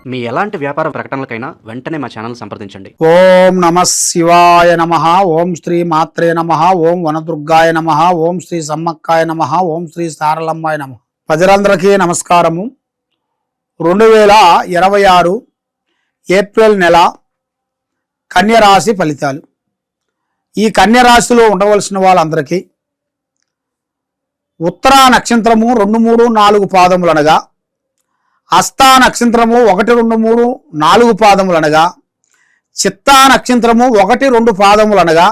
మీ ఎలాంటి వ్యాపార ప్రకటనలకైనా వెంటనే మా ఛానల్ సంప్రదించండి. ఓం నమః శివాయ నమః. ఓం శ్రీ మాత్రే నమః. ఓం వనదుర్గాయ నమః. ఓం శ్రీ సమ్మక్కాయ నమః. ఓం శ్రీ సారలమ్మాయ నమః. ప్రజలందరికీ నమస్కారము. 2026 ఏప్రిల్ నెల కన్యరాశి ఫలితాలు. ఈ కన్యరాశిలో ఉండవలసిన వాళ్ళందరికీ ఉత్తరా నక్షత్రము 2, 3, 4 పాదములు అనగా, హస్తా నక్షత్రము 1, 2, 3, 4 పాదములు అనగా, చిత్తా నక్షత్రము 1, 2 పాదములు అనగా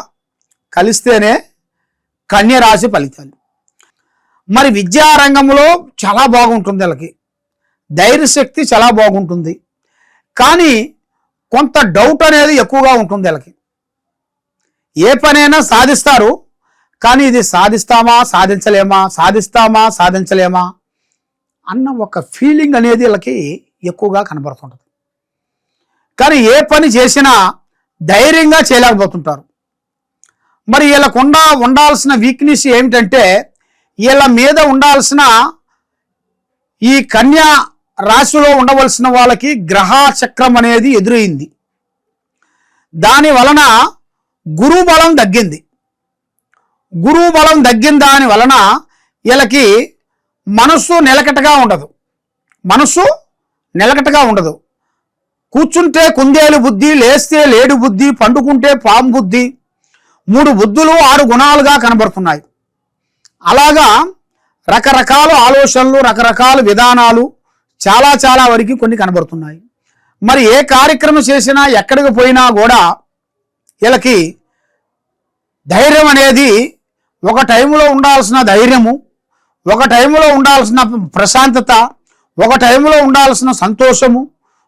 కలిస్తేనే కన్యరాశి ఫలితాలు. మరి విద్యారంగంలో చాలా బాగుంటుంది, వాళ్ళకి ధైర్యశక్తి చాలా బాగుంటుంది. కానీ కొంత డౌట్ అనేది ఎక్కువగా ఉంటుంది. వీళ్ళకి ఏ పనైనా సాధిస్తారు, కానీ ఇది సాధిస్తామా సాధించలేమా అన్న ఒక ఫీలింగ్ అనేది వీళ్ళకి ఎక్కువగా కనబడుతుంటుంది. కానీ ఏ పని చేసినా ధైర్యంగా చేయలేకపోతుంటారు. మరి వీళ్ళకుండా ఉండాల్సిన వీక్నెస్ ఏమిటంటే, వీళ్ళ మీద ఉండాల్సిన ఈ కన్యా రాశిలో ఉండవలసిన వాళ్ళకి గ్రహ చక్రం అనేది ఎదురైంది. దాని వలన గురువు బలం తగ్గింది. గురువు బలం తగ్గిన దాని వలన వీళ్ళకి మనస్సు నిలకటగా ఉండదు. కూర్చుంటే కుందేలు బుద్ధి, లేస్తే లేడు బుద్ధి, పండుకుంటే పాము బుద్ధి, 3 బుద్ధులు 6 గుణాలుగా కనబడుతున్నాయి. అలాగా రకరకాల ఆలోచనలు, రకరకాల విధానాలు చాలా వరకు కొన్ని కనబడుతున్నాయి. మరి ఏ కార్యక్రమం చేసినా, ఎక్కడికి పోయినా కూడా వీళ్ళకి ధైర్యం అనేది, ఒక టైంలో ఉండాల్సిన ధైర్యము, ఒక టైంలో ఉండాల్సిన ప్రశాంతత, ఒక టైంలో ఉండాల్సిన సంతోషము,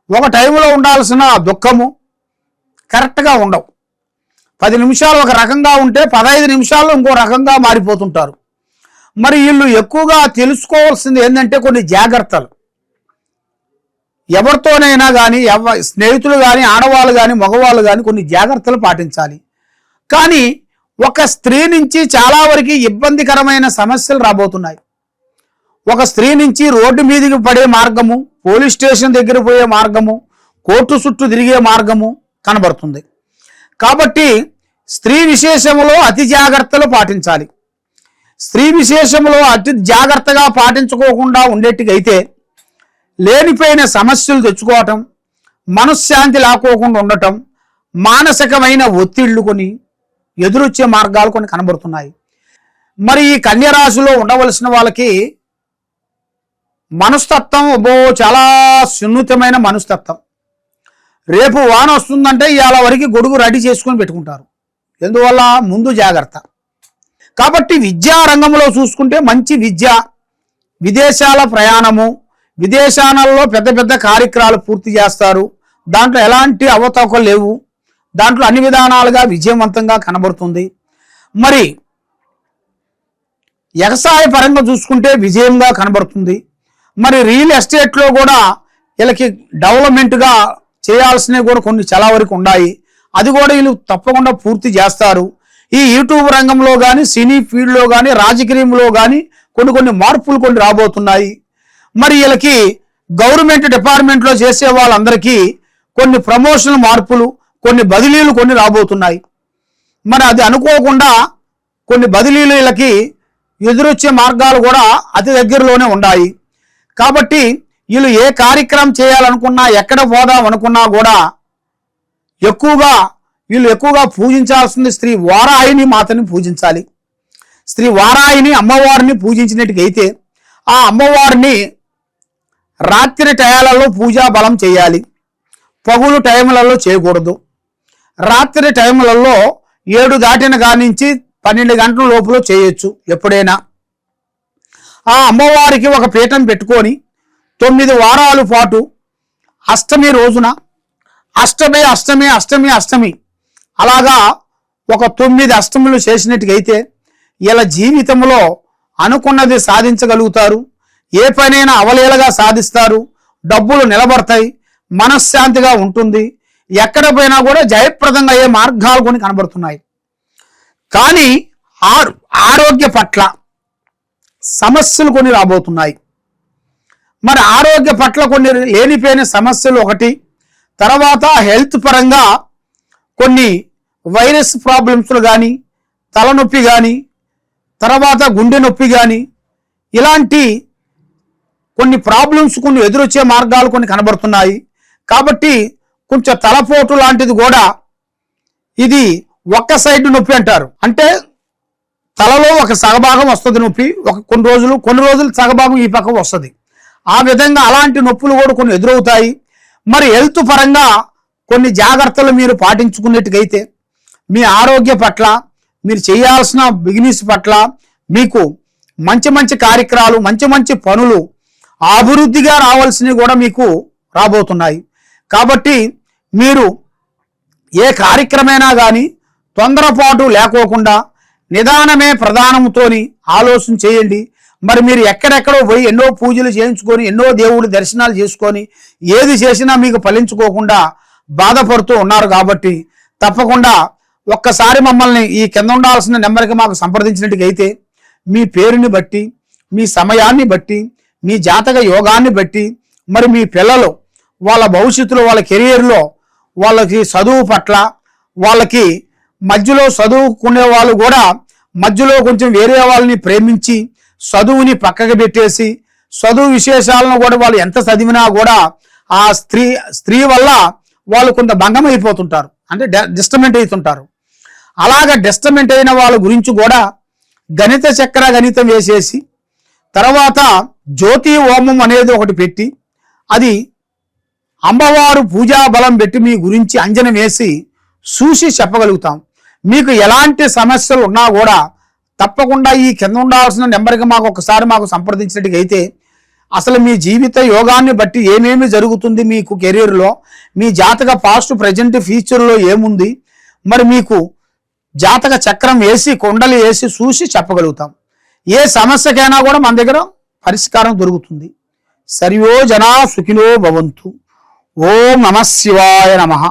ఒక టైంలో ఉండాల్సిన దుఃఖము కరెక్ట్గా ఉండవు. 10 నిమిషాలు ఒక రకంగా ఉంటే 15 నిమిషాల్లో ఇంకో రకంగా మారిపోతుంటారు. మరి వీళ్ళు ఎక్కువగా తెలుసుకోవాల్సింది ఏంటంటే కొన్ని జాగ్రత్తలు. ఎవరితోనైనా కానీ, స్నేహితులు కానీ, ఆడవాళ్ళు కానీ, మగవాళ్ళు కానీ కొన్ని జాగ్రత్తలు పాటించాలి. కానీ ఒక స్త్రీ నుంచి చాలా వరకు ఇబ్బందికరమైన సమస్యలు రాబోతున్నాయి. ఒక స్త్రీ నుంచి రోడ్డు మీదకి పడే మార్గము, పోలీస్ స్టేషన్ దగ్గర పోయే మార్గము, కోర్టు చుట్టూ తిరిగే మార్గము కనబడుతుంది. కాబట్టి స్త్రీ విశేషములో అతి జాగ్రత్తలు పాటించాలి. స్త్రీ విశేషములో అతి జాగ్రత్తగా పాటించుకోకుండా ఉండేట్టుగైతే లేనిపోయిన సమస్యలు తెచ్చుకోవటం, మనశ్శాంతి లేకోకుండా ఉండటం, మానసికమైన ఒత్తిళ్లు కొన్ని ఎదురొచ్చే మార్గాలు కొన్ని కనబడుతున్నాయి. మరి ఈ కన్యరాశిలో ఉండవలసిన వాళ్ళకి మనస్తత్వం చాలా సున్నితమైన మనస్తత్వం. రేపు వాన వస్తుందంటే ఇవాళ వరకు గొడుగు రెడీ చేసుకొని పెట్టుకుంటారు. ఎందువల్ల? ముందు జాగ్రత్త. కాబట్టి విద్యా రంగంలో చూసుకుంటే మంచి విద్య, విదేశాల ప్రయాణము, విదేశాలలో పెద్ద కార్యక్రమాలు పూర్తి చేస్తారు. దాంట్లో ఎలాంటి అవతవకలు లేవు. దాంట్లో అన్ని విధానాలుగా విజయవంతంగా కనబడుతుంది. మరి వ్యవసాయ పరంగా చూసుకుంటే విజయంగా కనబడుతుంది. మరి రియల్ ఎస్టేట్లో కూడా వీళ్ళకి డెవలప్మెంట్గా చేయాల్సినవి కూడా కొన్ని చాలా వరకు ఉన్నాయి. అది కూడా వీళ్ళు తప్పకుండా పూర్తి చేస్తారు. ఈ యూట్యూబ్ రంగంలో కానీ, సినీ ఫీల్డ్లో కానీ, రాజకీయంలో కానీ కొన్ని మార్పులు కొన్ని రాబోతున్నాయి. మరి వీళ్ళకి గవర్నమెంట్ డిపార్ట్మెంట్లో చేసే వాళ్ళందరికీ కొన్ని ప్రమోషన్ మార్పులు, కొన్ని బదిలీలు కొన్ని రాబోతున్నాయి. మరి అది అనుకోకుండా కొన్ని బదిలీలు వీళ్ళకి ఎదురొచ్చే మార్గాలు కూడా అతి దగ్గరలోనే ఉన్నాయి. కాబట్టి వీళ్ళు ఏ కార్యక్రమం చేయాలనుకున్నా, ఎక్కడ పోదాం అనుకున్నా కూడా వీళ్ళు ఎక్కువగా పూజించాల్సింది శ్రీ వారాహిని మాతని పూజించాలి. శ్రీ వారాహిని అమ్మవారిని పూజించినట్టుగైతే ఆ అమ్మవారిని రాత్రి టయాలలో పూజా బలం చేయాలి. పగులు టైములలో చేయకూడదు. రాత్రి టైములలో 7 దాటిన కానించి 12 గంటల లోపల చేయొచ్చు ఎప్పుడైనా. ఆ అమ్మవారికి ఒక పీఠం పెట్టుకొని 9 వారాల పాటు అష్టమి రోజున అష్టమి అలాగా ఒక 9 అష్టములు చేసినట్టుగైతే ఇలా జీవితంలో అనుకున్నది సాధించగలుగుతారు. ఏ పనైనా అవలీలగా సాధిస్తారు. డబ్బులు నిలబడతాయి, మనశ్శాంతిగా ఉంటుంది. ఎక్కడ పోయినా కూడా జయప్రదంగా అయ్యే మార్గాలు కొన్ని కనబడుతున్నాయి. కానీ ఆరోగ్య పట్ల సమస్యలు కొన్ని రాబోతున్నాయి. మరి ఆరోగ్య పట్ల కొన్ని లేనిపోయిన సమస్యలు ఒకటి, తర్వాత హెల్త్ పరంగా కొన్ని వైరస్ ప్రాబ్లమ్స్లు కానీ, తలనొప్పి కానీ, తర్వాత గుండె నొప్పి కానీ, ఇలాంటి కొన్ని ప్రాబ్లమ్స్ కొన్ని ఎదురొచ్చే మార్గాలు కొన్ని కనబడుతున్నాయి. కాబట్టి కొంచెం తలపోటు లాంటిది కూడా, ఇది ఒక్క సైడ్ నొప్పి అంటారు. అంటే తలలో ఒక సగభాగం వస్తుంది నొప్పి, కొన్ని రోజులు సగభాగం ఈ పక్క వస్తుంది. ఆ విధంగా అలాంటి నొప్పులు కూడా కొన్ని ఎదురవుతాయి. మరి హెల్త్ పరంగా కొన్ని జాగ్రత్తలు మీరు పాటించుకున్నట్టుగైతే మీ ఆరోగ్య పట్ల, మీరు చేయాల్సిన బిజినెస్ పట్ల మీకు మంచి మంచి కార్యక్రమాలు, మంచి మంచి పనులు అభివృద్ధిగా రావాల్సినవి కూడా మీకు రాబోతున్నాయి. కాబట్టి మీరు ఏ కార్యక్రమైనా కానీ తొందరపాటు లేకోకుండా నిదానమే ప్రధానంతోని ఆలోచన చేయండి. మరి మీరు ఎక్కడెక్కడో పోయి ఎన్నో పూజలు చేయించుకొని, ఎన్నో దేవుడి దర్శనాలు చేసుకొని, ఏది చేసినా మీకు ఫలించుకోకుండా బాధపడుతూ ఉన్నారు. కాబట్టి తప్పకుండా ఒక్కసారి మమ్మల్ని ఈ కింద ఉండాల్సిన నెంబర్కి మాకు సంప్రదించినట్టుగైతే మీ పేరుని బట్టి, మీ సమయాన్ని బట్టి, మీ జాతక యోగాన్ని బట్టి, మరి మీ పిల్లలు వాళ్ళ భవిష్యత్తులో, వాళ్ళ కెరియర్లో, వాళ్ళకి చదువు పట్ల, వాళ్ళకి మధ్యలో చదువుకునే వాళ్ళు కూడా మధ్యలో కొంచెం వేరే వాళ్ళని ప్రేమించి చదువుని పక్కకు పెట్టేసి, చదువు విశేషాలను కూడా వాళ్ళు ఎంత చదివినా కూడా ఆ స్త్రీ వల్ల వాళ్ళు కొంత భంగం అయిపోతుంటారు, అంటే డిస్టర్బెంట్ అవుతుంటారు. అలాగ డిస్టర్బెంట్ అయిన వాళ్ళ గురించి కూడా గణిత చక్ర గణితం వేసేసి, తర్వాత జ్యోతి హోమం అనేది ఒకటి పెట్టి, అది అమ్మవారు పూజా బలం పెట్టి మీ గురించి అంజనం వేసి చూసి చెప్పగలుగుతాం. మీకు ఎలాంటి సమస్యలు ఉన్నా కూడా తప్పకుండా ఈ కింద ఉండాల్సిన నెంబర్కి మాకు సంప్రదించినట్టుగైతే అసలు మీ జీవిత యోగాన్ని బట్టి ఏమేమి జరుగుతుంది మీకు కెరీర్లో, మీ జాతక పాస్ట్ ప్రజెంట్ ఫ్యూచర్లో ఏముంది, మరి మీకు జాతక చక్రం వేసి కొండలు వేసి చూసి చెప్పగలుగుతాం. ఏ సమస్యకైనా కూడా మన దగ్గర పరిష్కారం దొరుకుతుంది. సర్వో జనా సుఖినో భవంతు. ఓం నమః శివాయ నమః.